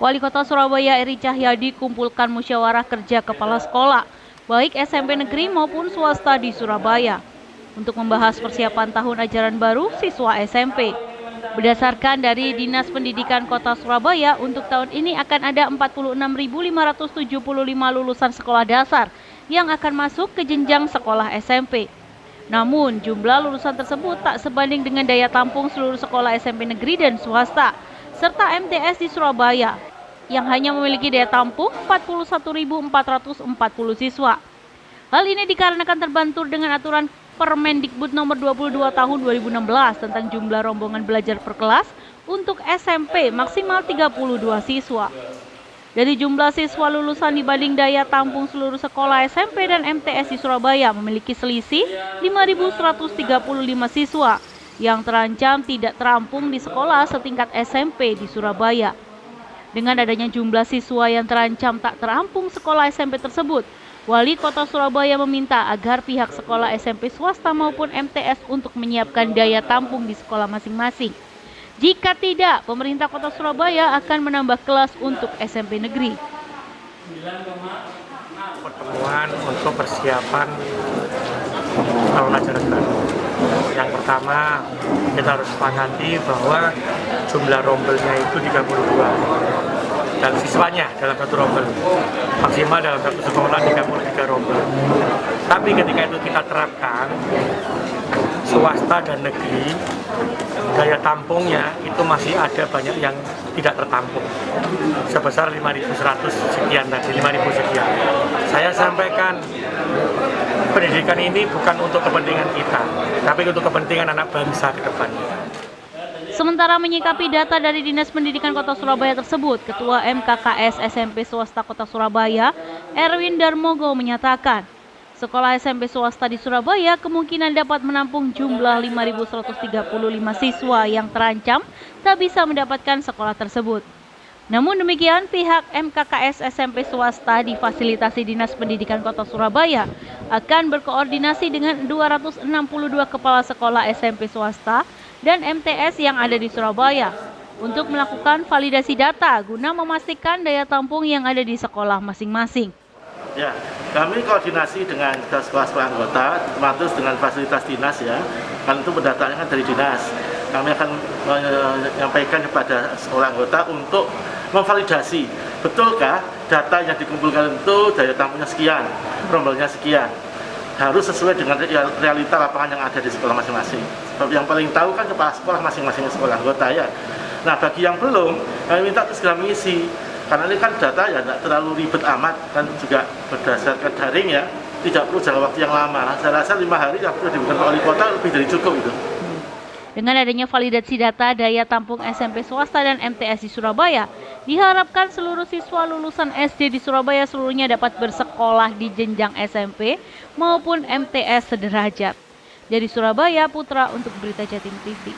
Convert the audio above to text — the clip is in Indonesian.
Wali Kota Surabaya Eri Cahyadi kumpulkan musyawarah kerja kepala sekolah, baik SMP negeri maupun swasta di Surabaya, untuk membahas persiapan tahun ajaran baru siswa SMP. Berdasarkan dari Dinas Pendidikan Kota Surabaya, untuk tahun ini akan ada 46.575 lulusan sekolah dasar yang akan masuk ke jenjang sekolah SMP. Namun, jumlah lulusan tersebut tak sebanding dengan daya tampung seluruh sekolah SMP negeri dan swasta, serta MTS di Surabaya, yang hanya memiliki daya tampung 41.440 siswa. Hal ini dikarenakan terbentur dengan aturan Permendikbud nomor 22 tahun 2016 tentang jumlah rombongan belajar per kelas untuk SMP maksimal 32 siswa. Dari jumlah siswa lulusan dibanding daya tampung seluruh sekolah SMP dan MTS di Surabaya memiliki selisih 5.135 siswa yang terancam tidak terampung di sekolah setingkat SMP di Surabaya. Dengan adanya jumlah siswa yang terancam tak terampung sekolah SMP tersebut, Wali Kota Surabaya meminta agar pihak sekolah SMP swasta maupun MTS untuk menyiapkan daya tampung di sekolah masing-masing. Jika tidak, pemerintah Kota Surabaya akan menambah kelas untuk SMP negeri. Pertemuan untuk persiapan tahun ajaran baru. Yang pertama, kita harus sepakati bahwa jumlah rombelnya itu 32 dan siswanya dalam satu rombel, maksimal dalam satu sekolah 33 rombel. Tapi ketika itu kita terapkan swasta dan negeri, daya tampungnya itu masih ada banyak yang tidak tertampung, sebesar 5.100 sekian tadi, 5.000 sekian. Saya sampaikan, pendidikan ini bukan untuk kepentingan kita, tapi untuk kepentingan anak bangsa ke depannya. Sementara menyikapi data dari Dinas Pendidikan Kota Surabaya tersebut, Ketua MKKS SMP Swasta Kota Surabaya, Erwin Darmogo menyatakan, sekolah SMP swasta di Surabaya kemungkinan dapat menampung jumlah 5.135 siswa yang terancam tak bisa mendapatkan sekolah tersebut. Namun demikian, pihak MKKS SMP swasta difasilitasi Dinas Pendidikan Kota Surabaya akan berkoordinasi dengan 262 kepala sekolah SMP swasta dan MTS yang ada di Surabaya untuk melakukan validasi data guna memastikan daya tampung yang ada di sekolah masing-masing. Ya, kami koordinasi dengan sekolah-sekolah anggota, termasuk dengan fasilitas dinas ya. Kan itu pendataannya kan dari dinas. Kami akan menyampaikan kepada sekolah anggota untuk memvalidasi betulkah data yang dikumpulkan itu daya tampungnya sekian, rombelnya sekian. Harus sesuai dengan realita lapangan yang ada di sekolah masing-masing. Sebab yang paling tahu kan kepala sekolah masing-masing sekolah anggota ya. Nah, bagi yang belum, kami minta segera mengisi. Karena ini kan data ya tidak terlalu ribet amat, kan juga berdasarkan daring ya, tidak perlu jangka waktu yang lama. Saya rasa 5 hari yang sudah diberikan wali kota lebih dari cukup itu. Dengan adanya validasi data daya tampung SMP swasta dan MTS di Surabaya, diharapkan seluruh siswa lulusan SD di Surabaya seluruhnya dapat bersekolah di jenjang SMP maupun MTS sederajat. Dari Surabaya, Putra untuk Berita Jatim TV.